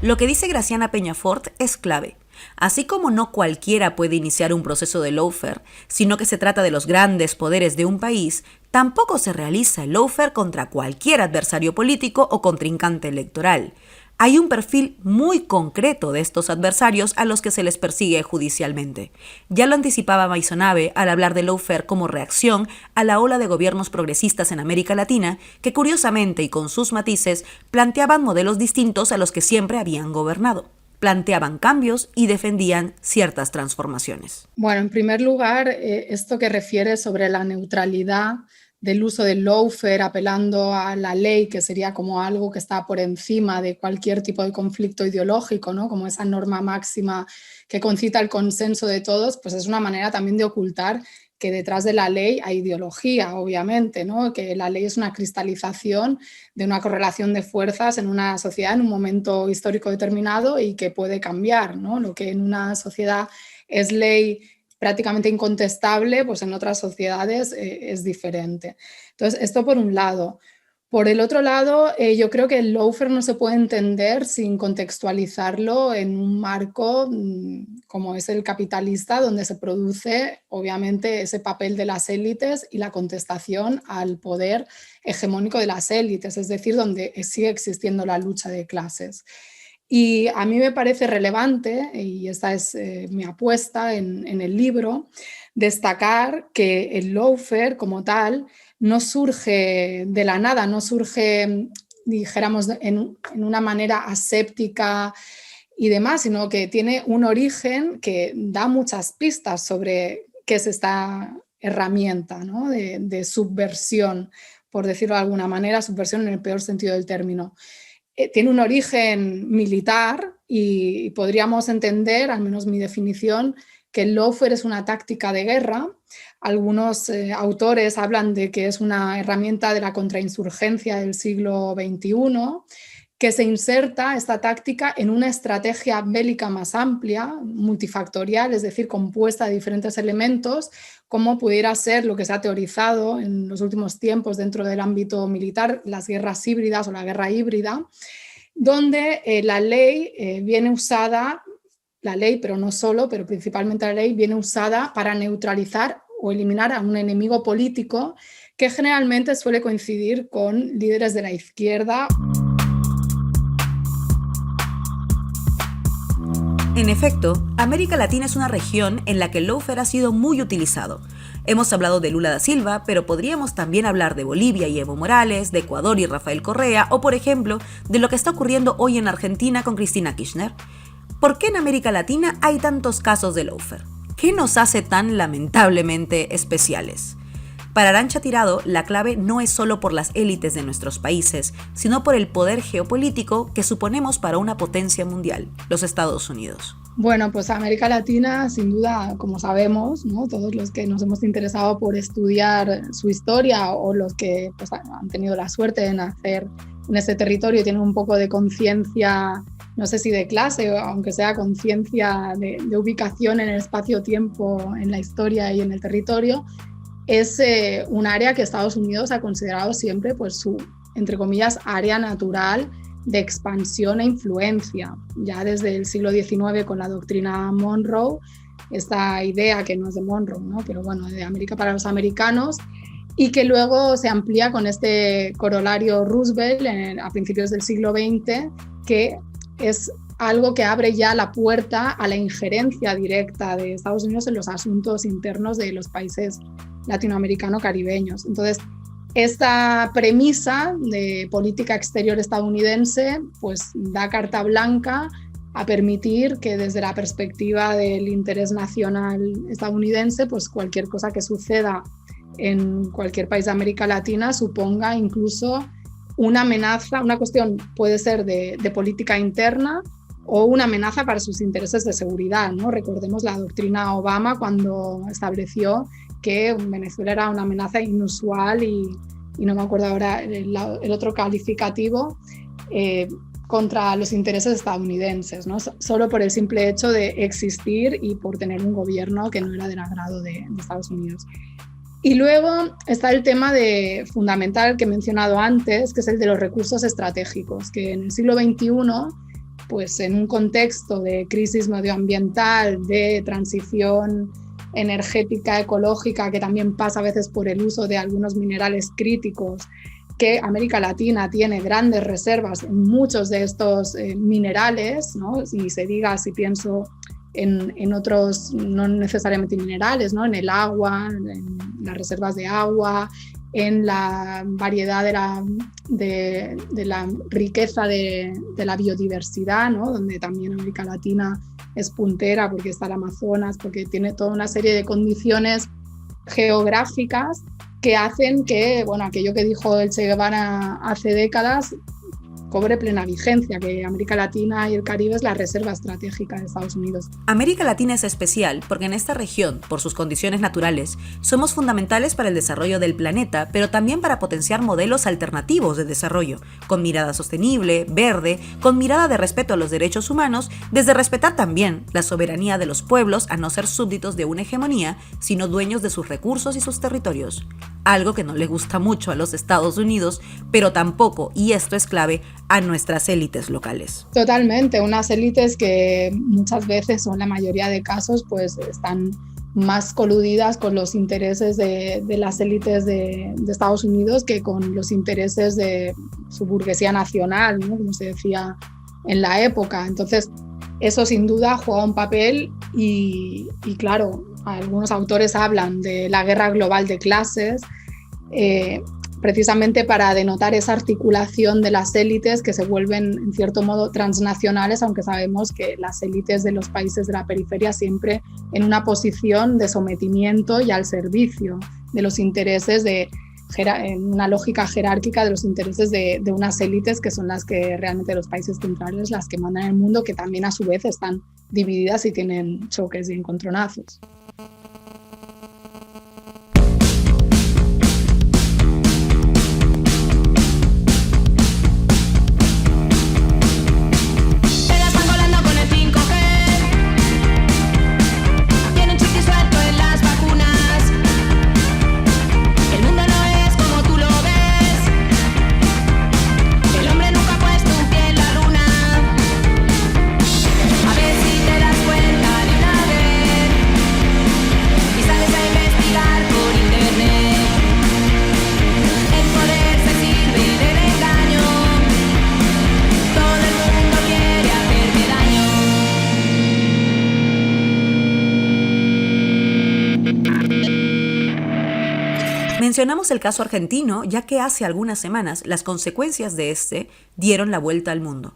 Lo que dice Graciana Peñafort es clave. Así como no cualquiera puede iniciar un proceso de lawfare, sino que se trata de los grandes poderes de un país, tampoco se realiza el lawfare contra cualquier adversario político o contrincante electoral. Hay un perfil muy concreto de estos adversarios a los que se les persigue judicialmente. Ya lo anticipaba Maisonave al hablar de lawfare como reacción a la ola de gobiernos progresistas en América Latina, que curiosamente y con sus matices planteaban modelos distintos a los que siempre habían gobernado. Planteaban cambios y defendían ciertas transformaciones. Bueno, en primer lugar, esto que refiere sobre la neutralidad del uso del lawfare apelando a la ley, que sería como algo que está por encima de cualquier tipo de conflicto ideológico, ¿no? Como esa norma máxima que concita el consenso de todos, pues es una manera también de ocultar que detrás de la ley hay ideología, obviamente, ¿no? Que la ley es una cristalización de una correlación de fuerzas en una sociedad en un momento histórico determinado y que puede cambiar, ¿no? Lo que en una sociedad es ley prácticamente incontestable, pues en otras sociedades es diferente. Entonces, esto por un lado. Por el otro lado, yo creo que el lawfare no se puede entender sin contextualizarlo en un marco como es el capitalista, donde se produce obviamente ese papel de las élites y la contestación al poder hegemónico de las élites, es decir, donde sigue existiendo la lucha de clases. Y a mí me parece relevante, y esta es mi apuesta en el libro, destacar que el lawfare como tal no surge de la nada, no surge, dijéramos, en una manera aséptica y demás, sino que tiene un origen que da muchas pistas sobre qué es esta herramienta, ¿no? de subversión, por decirlo de alguna manera, subversión en el peor sentido del término. Tiene un origen militar y podríamos entender, al menos mi definición, que el lawfare es una táctica de guerra. Algunos autores hablan de que es una herramienta de la contrainsurgencia del siglo XXI, que se inserta esta táctica en una estrategia bélica más amplia, multifactorial, es decir, compuesta de diferentes elementos, como pudiera ser lo que se ha teorizado en los últimos tiempos dentro del ámbito militar, las guerras híbridas o la guerra híbrida, donde la ley viene usada, la ley, pero no solo, pero principalmente la ley, viene usada para neutralizar o eliminar a un enemigo político que generalmente suele coincidir con líderes de la izquierda. En efecto, América Latina es una región en la que el lawfare ha sido muy utilizado. Hemos hablado de Lula da Silva, pero podríamos también hablar de Bolivia y Evo Morales, de Ecuador y Rafael Correa, o por ejemplo, de lo que está ocurriendo hoy en Argentina con Cristina Kirchner. ¿Por qué en América Latina hay tantos casos de lawfare? ¿Qué nos hace tan lamentablemente especiales? Para Arantxa Tirado, la clave no es solo por las élites de nuestros países, sino por el poder geopolítico que suponemos para una potencia mundial, los Estados Unidos. Bueno, pues América Latina, sin duda, como sabemos, ¿no? Todos los que nos hemos interesado por estudiar su historia o los que pues, han tenido la suerte de nacer en ese territorio y tienen un poco de conciencia, no sé si de clase, o aunque sea conciencia de ubicación en el espacio-tiempo, en la historia y en el territorio, es un área que Estados Unidos ha considerado siempre pues, su, entre comillas, área natural de expansión e influencia. Ya desde el siglo XIX con la doctrina Monroe, esta idea que no es de Monroe, ¿no? Pero bueno, de América para los americanos, y que luego se amplía con este corolario Roosevelt a principios del siglo XX, que es algo que abre ya la puerta a la injerencia directa de Estados Unidos en los asuntos internos de los países latinoamericano-caribeños. Entonces, esta premisa de política exterior estadounidense pues da carta blanca a permitir que desde la perspectiva del interés nacional estadounidense pues cualquier cosa que suceda en cualquier país de América Latina suponga incluso una amenaza, una cuestión puede ser de política interna o una amenaza para sus intereses de seguridad, ¿no? Recordemos la doctrina Obama cuando estableció que Venezuela era una amenaza inusual y no me acuerdo ahora el otro calificativo, contra los intereses estadounidenses, ¿no? Solo por el simple hecho de existir y por tener un gobierno que no era del agrado de Estados Unidos. Y luego está el tema fundamental que he mencionado antes, que es el de los recursos estratégicos, que en el siglo XXI, pues en un contexto de crisis medioambiental, de transición energética, ecológica, que también pasa a veces por el uso de algunos minerales críticos, que América Latina tiene grandes reservas en muchos de estos minerales, ¿no? Y se diga, si pienso en otros, no necesariamente minerales, ¿no? En el agua, en las reservas de agua, en la variedad de la riqueza de la biodiversidad, ¿no? Donde también América Latina es puntera porque está el Amazonas, porque tiene toda una serie de condiciones geográficas que hacen que, bueno, aquello que dijo el Che Guevara hace décadas cobre plena vigencia, que América Latina y el Caribe es la reserva estratégica de Estados Unidos. América Latina es especial porque en esta región, por sus condiciones naturales, somos fundamentales para el desarrollo del planeta, pero también para potenciar modelos alternativos de desarrollo, con mirada sostenible, verde, con mirada de respeto a los derechos humanos, desde respetar también la soberanía de los pueblos a no ser súbditos de una hegemonía, sino dueños de sus recursos y sus territorios. Algo que no le gusta mucho a los Estados Unidos, pero tampoco, y esto es clave, a nuestras élites locales. Totalmente, unas élites que muchas veces, o en la mayoría de casos, pues están más coludidas con los intereses de las élites de Estados Unidos que con los intereses de su burguesía nacional, ¿no? Como se decía en la época. Entonces, eso sin duda juega un papel y claro, algunos autores hablan de la guerra global de clases, precisamente para denotar esa articulación de las élites que se vuelven en cierto modo transnacionales, aunque sabemos que las élites de los países de la periferia siempre en una posición de sometimiento y al servicio de los intereses en una lógica jerárquica de los intereses de unas élites que son las que realmente los países centrales, las que mandan en el mundo, que también a su vez están divididas y tienen choques y encontronazos. Mencionamos el caso argentino, ya que hace algunas semanas las consecuencias de este dieron la vuelta al mundo.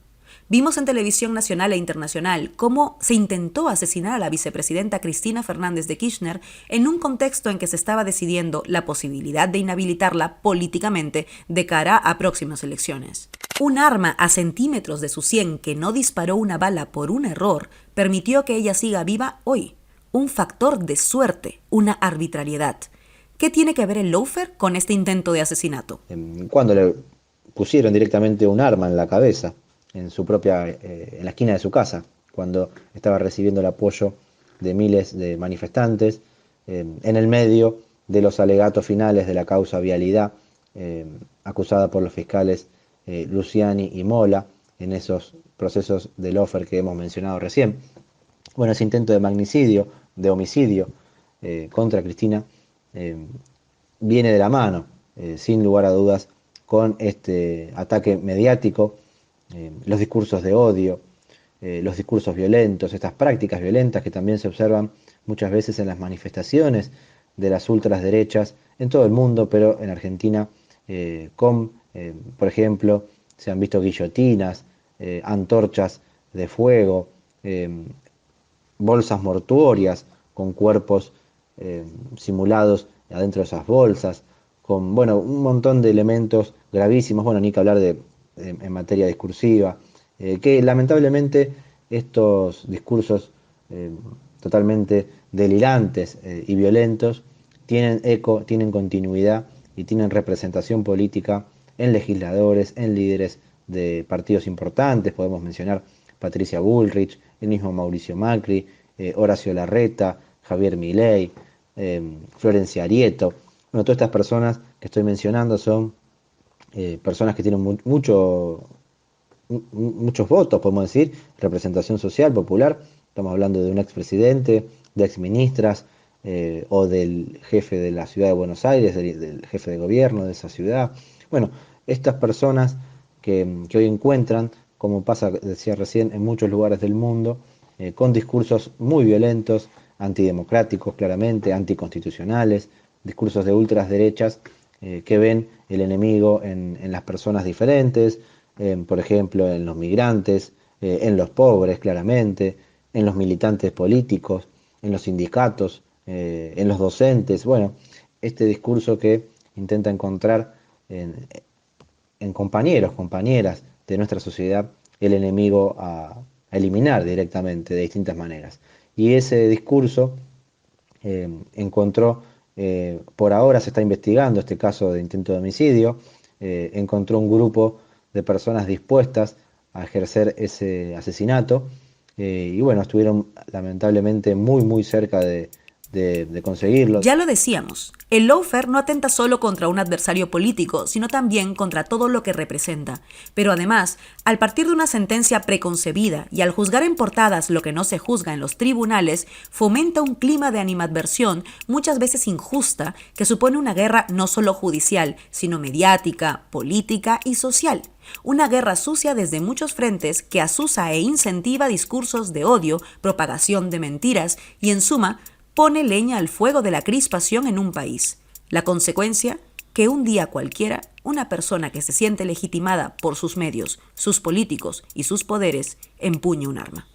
Vimos en televisión nacional e internacional cómo se intentó asesinar a la vicepresidenta Cristina Fernández de Kirchner en un contexto en que se estaba decidiendo la posibilidad de inhabilitarla políticamente de cara a próximas elecciones. Un arma a centímetros de su sien que no disparó una bala por un error permitió que ella siga viva hoy. Un factor de suerte, una arbitrariedad. ¿Qué tiene que ver el lawfare con este intento de asesinato? Cuando pusieron directamente un arma en la cabeza, en la esquina de su casa, cuando estaba recibiendo el apoyo de miles de manifestantes, en el medio de los alegatos finales de la causa Vialidad, acusada por los fiscales Luciani y Mola, en esos procesos de lawfare que hemos mencionado recién. Bueno, ese intento de magnicidio, de homicidio contra Cristina, viene de la mano, sin lugar a dudas, con este ataque mediático, los discursos de odio, los discursos violentos, estas prácticas violentas que también se observan muchas veces en las manifestaciones de las ultraderechas en todo el mundo, pero en Argentina por ejemplo, se han visto guillotinas, antorchas de fuego, bolsas mortuorias con cuerpos simulados adentro de esas bolsas, con un montón de elementos gravísimos, ni que hablar en materia discursiva, que lamentablemente estos discursos totalmente delirantes y violentos tienen eco, tienen continuidad y tienen representación política en legisladores, en líderes de partidos importantes. Podemos mencionar Patricia Bullrich, el mismo Mauricio Macri, Horacio Larreta, Javier Milei, Florencia Arieto. Todas estas personas que estoy mencionando son personas que tienen muchos votos, podemos decir, representación social, popular. Estamos hablando de un expresidente, de exministras, o del jefe de la ciudad de Buenos Aires, del jefe de gobierno de esa ciudad. Estas personas que hoy encuentran, como pasa, decía recién, en muchos lugares del mundo, con discursos muy violentos, antidemocráticos claramente, anticonstitucionales, discursos de ultraderechas que ven el enemigo en las personas diferentes, por ejemplo, en los migrantes, en los pobres claramente, en los militantes políticos, en los sindicatos, en los docentes. Este discurso que intenta encontrar en compañeros, compañeras de nuestra sociedad, el enemigo a eliminar directamente de distintas maneras. Y ese discurso encontró, por ahora se está investigando este caso de intento de homicidio, encontró un grupo de personas dispuestas a ejercer ese asesinato, y estuvieron lamentablemente muy cerca de conseguirlo. Ya lo decíamos, el lawfare no atenta solo contra un adversario político, sino también contra todo lo que representa. Pero además, al partir de una sentencia preconcebida y al juzgar en portadas lo que no se juzga en los tribunales, fomenta un clima de animadversión muchas veces injusta que supone una guerra no solo judicial, sino mediática, política y social. Una guerra sucia desde muchos frentes que asusa e incentiva discursos de odio, propagación de mentiras y, en suma, pone leña al fuego de la crispación en un país. La consecuencia, que un día cualquiera, una persona que se siente legitimada por sus medios, sus políticos y sus poderes, empuñe un arma.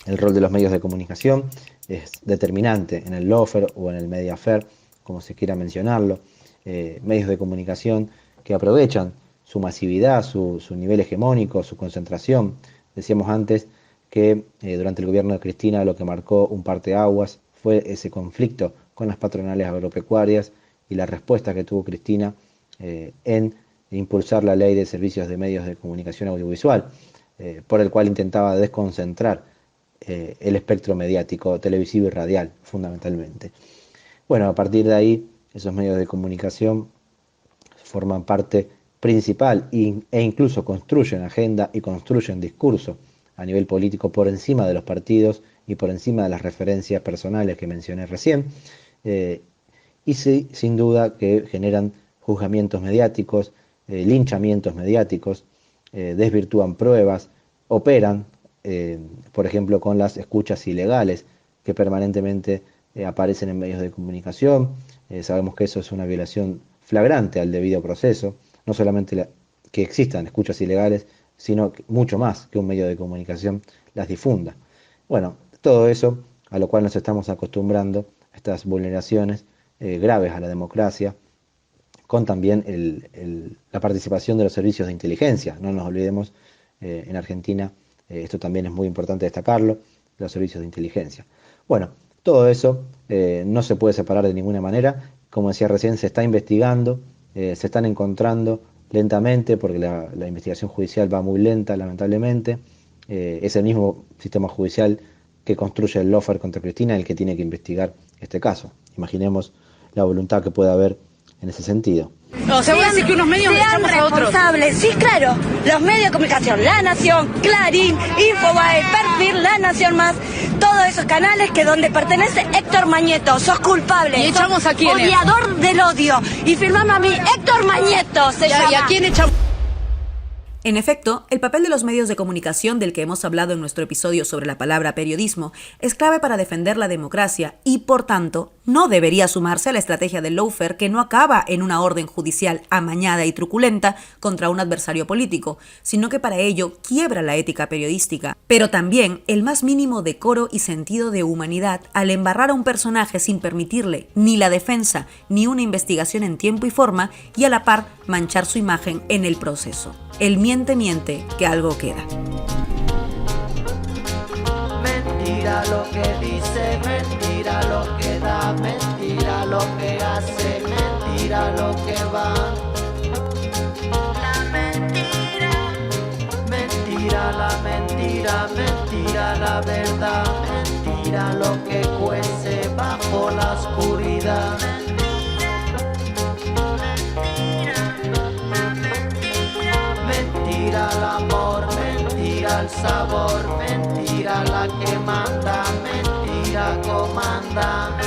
El rol de los medios de comunicación es determinante en el lawfare o en el mediafare, como se quiera mencionarlo. Medios de comunicación que aprovechan su masividad, su nivel hegemónico, su concentración. Decíamos antes que durante el gobierno de Cristina lo que marcó un parteaguas fue ese conflicto con las patronales agropecuarias y la respuesta que tuvo Cristina en impulsar la ley de servicios de medios de comunicación audiovisual, por el cual intentaba desconcentrar el espectro mediático, televisivo y radial, fundamentalmente. A partir de ahí, esos medios de comunicación forman parte principal e incluso construyen agenda y construyen discurso a nivel político por encima de los partidos y por encima de las referencias personales que mencioné recién, y sí, sin duda que generan juzgamientos mediáticos, linchamientos mediáticos, desvirtúan pruebas, operan, por ejemplo, con las escuchas ilegales que permanentemente aparecen en medios de comunicación. Sabemos que eso es una violación flagrante al debido proceso, no solamente que existan escuchas ilegales, sino mucho más que un medio de comunicación las difunda. Todo eso a lo cual nos estamos acostumbrando, estas vulneraciones graves a la democracia, con también la participación de los servicios de inteligencia. No nos olvidemos, en Argentina, esto también es muy importante destacarlo, los servicios de inteligencia. Todo eso no se puede separar de ninguna manera. Como decía recién, se está investigando, se están encontrando lentamente, porque la investigación judicial va muy lenta, lamentablemente. Es el mismo sistema judicial que construye el lawfare contra Cristina el que tiene que investigar este caso. Imaginemos la voluntad que puede haber en ese sentido. O sea, vos decís que unos medios le echamos a otros. Sí, claro. Los medios de comunicación, La Nación, Clarín, Infobae, Perfil, La Nación Más, todos esos canales que donde pertenece Héctor Mañeto, sos culpable. ¿Y echamos a quién? Odiador del odio. Y firmame a mí, Héctor Mañeto se llama. ¿Y a quién echamos? En efecto, el papel de los medios de comunicación del que hemos hablado en nuestro episodio sobre la palabra periodismo es clave para defender la democracia y, por tanto, no debería sumarse a la estrategia del lawfare que no acaba en una orden judicial amañada y truculenta contra un adversario político, sino que para ello quiebra la ética periodística, pero también el más mínimo decoro y sentido de humanidad al embarrar a un personaje sin permitirle ni la defensa ni una investigación en tiempo y forma y a la par manchar su imagen en el proceso. El miente, que algo queda. Mentira lo que dice, mentira lo que da, mentira lo que hace, mentira lo que va. La mentira, mentira la mentira, mentira la verdad, mentira lo que cuece bajo la oscuridad. Mentira el amor, mentira el sabor, mentira la que manda, mentira comanda.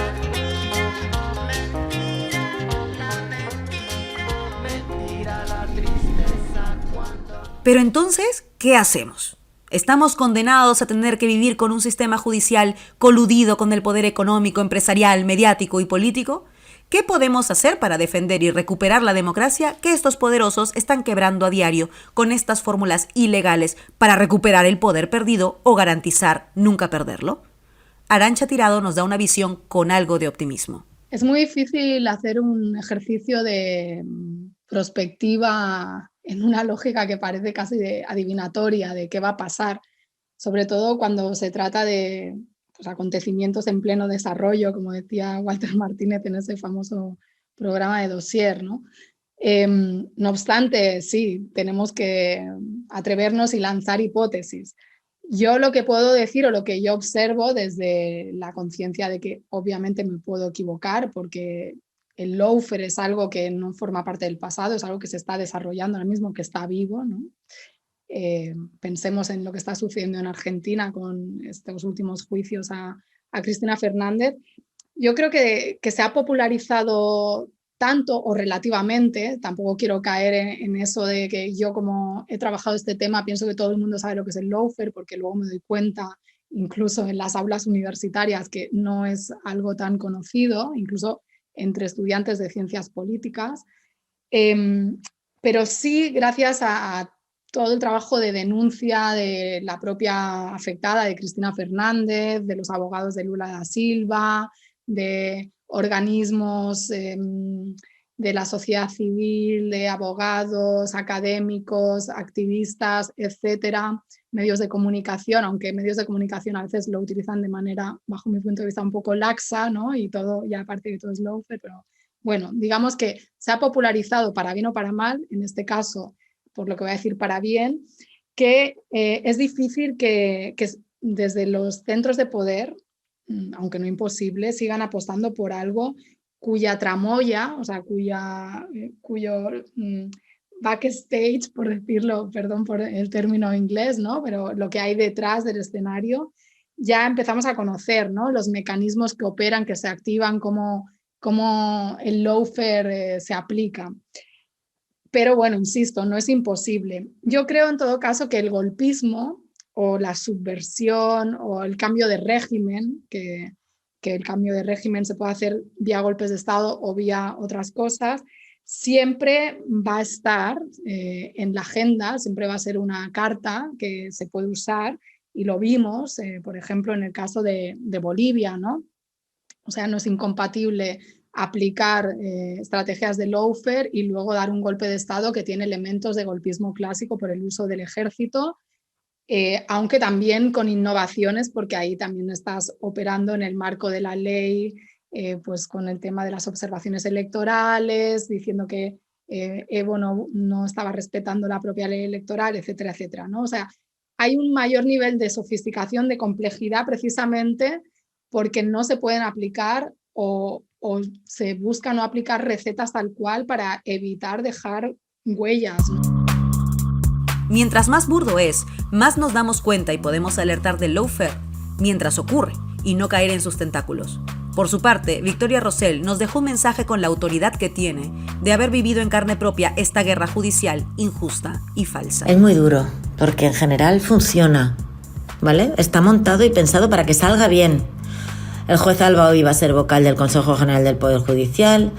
Mentira la tristeza cuando... Pero entonces, ¿qué hacemos? ¿Estamos condenados a tener que vivir con un sistema judicial coludido con el poder económico, empresarial, mediático y político? ¿Qué podemos hacer para defender y recuperar la democracia que estos poderosos están quebrando a diario con estas fórmulas ilegales para recuperar el poder perdido o garantizar nunca perderlo? Arantxa Tirado nos da una visión con algo de optimismo. Es muy difícil hacer un ejercicio de prospectiva en una lógica que parece casi de adivinatoria de qué va a pasar, sobre todo cuando se trata de acontecimientos en pleno desarrollo, como decía Walter Martínez en ese famoso programa de Dossier, ¿no? No obstante, sí, tenemos que atrevernos y lanzar hipótesis. Yo lo que puedo decir o lo que yo observo desde la conciencia de que obviamente me puedo equivocar porque el lawfare es algo que no forma parte del pasado, es algo que se está desarrollando ahora mismo, que está vivo, ¿no? Pensemos en lo que está sucediendo en Argentina con estos últimos juicios a Cristina Fernández. Yo creo que se ha popularizado tanto o relativamente, tampoco quiero caer en eso de que yo como he trabajado este tema pienso que todo el mundo sabe lo que es el lawfare porque luego me doy cuenta incluso en las aulas universitarias que no es algo tan conocido, incluso entre estudiantes de ciencias políticas, pero sí gracias a todo el trabajo de denuncia de la propia afectada, de Cristina Fernández, de los abogados de Lula da Silva, de organismos de la sociedad civil, de abogados, académicos, activistas, etcétera, medios de comunicación, aunque medios de comunicación a veces lo utilizan de manera, bajo mi punto de vista, un poco laxa, ¿no? Y todo, ya aparte de todo es lawfare, pero bueno, digamos que se ha popularizado para bien o para mal, en este caso, por lo que voy a decir para bien, que es difícil que desde los centros de poder, aunque no imposible, sigan apostando por algo cuya tramoya, o sea, cuyo backstage, por decirlo, perdón por el término inglés, ¿no? Pero lo que hay detrás del escenario, ya empezamos a conocer, ¿no? Los mecanismos que operan, que se activan, cómo el lawfare se aplica. Pero bueno, insisto, no es imposible. Yo creo en todo caso que el golpismo o la subversión o el cambio de régimen, que el cambio de régimen se puede hacer vía golpes de Estado o vía otras cosas, siempre va a estar en la agenda, siempre va a ser una carta que se puede usar y lo vimos, por ejemplo, en el caso de Bolivia, ¿no? O sea, no es incompatible aplicar estrategias de lawfare y luego dar un golpe de Estado que tiene elementos de golpismo clásico por el uso del ejército, aunque también con innovaciones, porque ahí también estás operando en el marco de la ley, pues con el tema de las observaciones electorales, diciendo que Evo no estaba respetando la propia ley electoral, etcétera, etcétera, ¿no? O sea, hay un mayor nivel de sofisticación, de complejidad, precisamente porque no se pueden aplicar o se busca no aplicar recetas tal cual para evitar dejar huellas, ¿no? Mientras más burdo es, más nos damos cuenta y podemos alertar del lawfare mientras ocurre y no caer en sus tentáculos. Por su parte, Victoria Rosell nos dejó un mensaje con la autoridad que tiene de haber vivido en carne propia esta guerra judicial injusta y falsa. Es muy duro, porque en general funciona, ¿vale? Está montado y pensado para que salga bien. El juez Alba hoy va a ser vocal del Consejo General del Poder Judicial.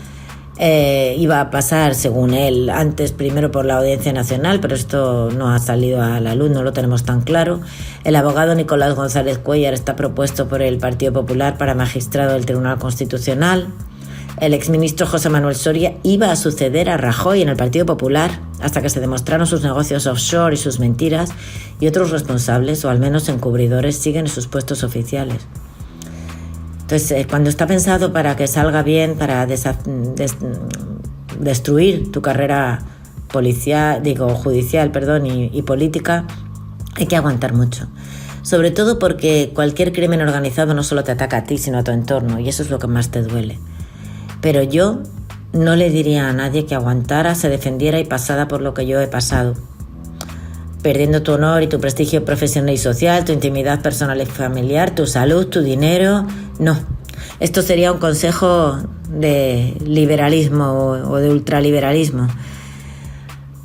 Iba a pasar, según él, antes primero por la Audiencia Nacional, pero esto no ha salido a la luz, no lo tenemos tan claro. El abogado Nicolás González Cuéllar está propuesto por el Partido Popular para magistrado del Tribunal Constitucional. El exministro José Manuel Soria iba a suceder a Rajoy en el Partido Popular hasta que se demostraron sus negocios offshore y sus mentiras, y otros responsables, o al menos encubridores, siguen en sus puestos oficiales. Entonces, cuando está pensado para que salga bien, para destruir tu carrera judicial, y política, hay que aguantar mucho. Sobre todo porque cualquier crimen organizado no solo te ataca a ti, sino a tu entorno, y eso es lo que más te duele. Pero yo no le diría a nadie que aguantara, se defendiera y pasara por lo que yo he pasado, perdiendo tu honor y tu prestigio profesional y social, tu intimidad personal y familiar, tu salud, tu dinero. No, esto sería un consejo de liberalismo o de ultraliberalismo.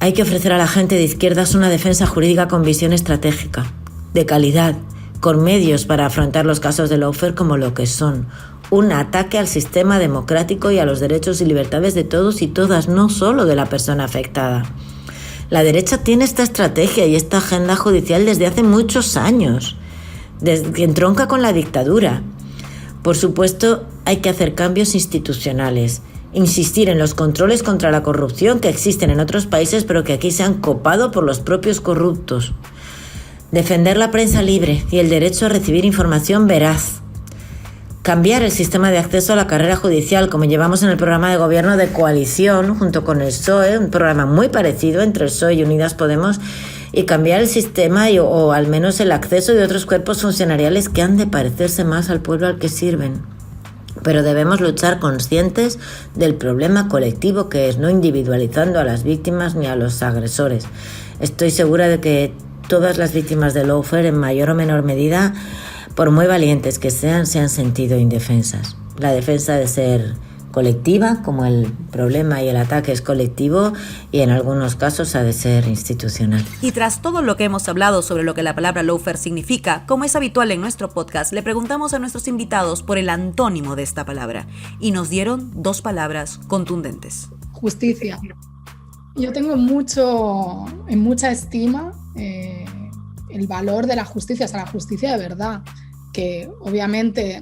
Hay que ofrecer a la gente de izquierdas una defensa jurídica con visión estratégica, de calidad, con medios para afrontar los casos de lawfare como lo que son: un ataque al sistema democrático y a los derechos y libertades de todos y todas, no solo de la persona afectada. La derecha tiene esta estrategia y esta agenda judicial desde hace muchos años, desde que entronca con la dictadura. Por supuesto, hay que hacer cambios institucionales, insistir en los controles contra la corrupción que existen en otros países pero que aquí se han copado por los propios corruptos. Defender la prensa libre y el derecho a recibir información veraz. Cambiar el sistema de acceso a la carrera judicial, como llevamos en el programa de gobierno de coalición junto con el PSOE, un programa muy parecido entre el PSOE y Unidas Podemos, y cambiar el sistema o al menos el acceso de otros cuerpos funcionariales que han de parecerse más al pueblo al que sirven. Pero debemos luchar conscientes del problema colectivo que es, no individualizando a las víctimas ni a los agresores. Estoy segura de que todas las víctimas de lawfare, en mayor o menor medida, por muy valientes que sean, se han sentido indefensas. La defensa de ser colectiva, como el problema y el ataque es colectivo, y en algunos casos ha de ser institucional. Y tras todo lo que hemos hablado sobre lo que la palabra lawfare significa, como es habitual en nuestro podcast, le preguntamos a nuestros invitados por el antónimo de esta palabra, y nos dieron 2 palabras contundentes. Justicia. Yo tengo en mucha estima el valor de la justicia, o sea, la justicia de verdad, que obviamente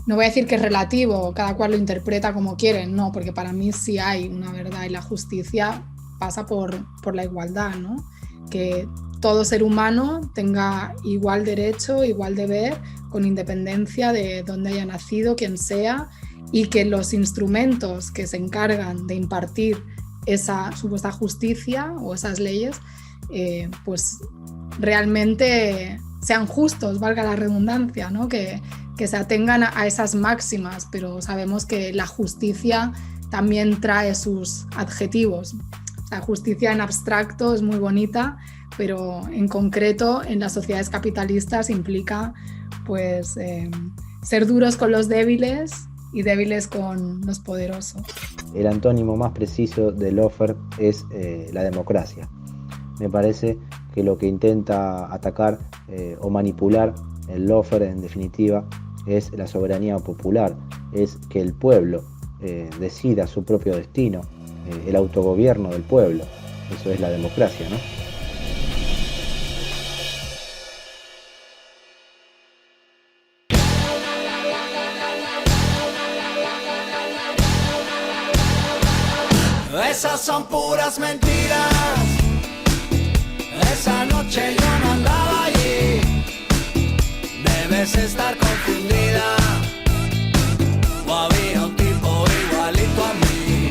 no voy a decir que es relativo, cada cual lo interpreta como quiere, no, porque para mí sí hay una verdad, y la justicia pasa por la igualdad, ¿no? Que todo ser humano tenga igual derecho, igual deber, con independencia de dónde haya nacido, quién sea, y que los instrumentos que se encargan de impartir esa supuesta justicia o esas leyes, pues realmente sean justos, valga la redundancia, ¿no? Que se atengan a esas máximas, pero sabemos que la justicia también trae sus adjetivos. La justicia en abstracto es muy bonita, pero en concreto en las sociedades capitalistas implica pues ser duros con los débiles y débiles con los poderosos. El antónimo más preciso del lawfare es la democracia. Me parece que lo que intenta atacar o manipular el lawfare, en definitiva, es la soberanía popular, es que el pueblo decida su propio destino, el autogobierno del pueblo. Eso es la democracia, ¿no? Esas son puras mentiras. Esa noche yo no andaba allí. Debes estar confundida. O había un tipo igualito a mí.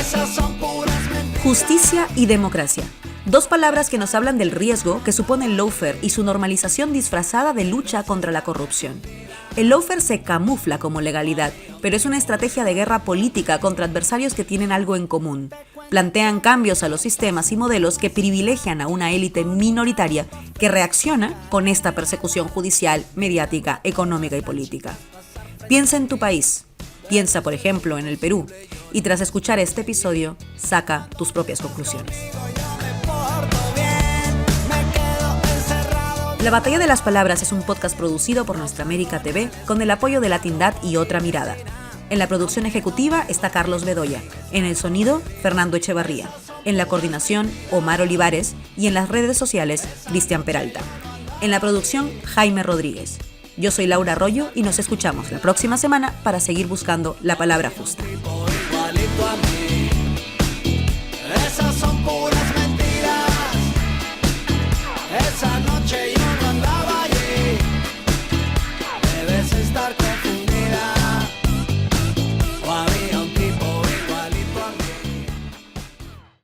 Esas son Justicia y democracia. Dos palabras que nos hablan del riesgo que supone el lawfare y su normalización disfrazada de lucha contra la corrupción. El lawfare se camufla como legalidad, pero es una estrategia de guerra política contra adversarios que tienen algo en común. Plantean cambios a los sistemas y modelos que privilegian a una élite minoritaria que reacciona con esta persecución judicial, mediática, económica y política. Piensa en tu país. Piensa, por ejemplo, en el Perú. Y tras escuchar este episodio, saca tus propias conclusiones. La Batalla de las Palabras es un podcast producido por Nuestra América TV con el apoyo de Latindad y Otra Mirada. En la producción ejecutiva está Carlos Bedoya, en el sonido, Fernando Echevarría, en la coordinación, Omar Olivares y en las redes sociales, Cristian Peralta. En la producción, Jaime Rodríguez. Yo soy Laura Arroyo y nos escuchamos la próxima semana para seguir buscando la palabra justa.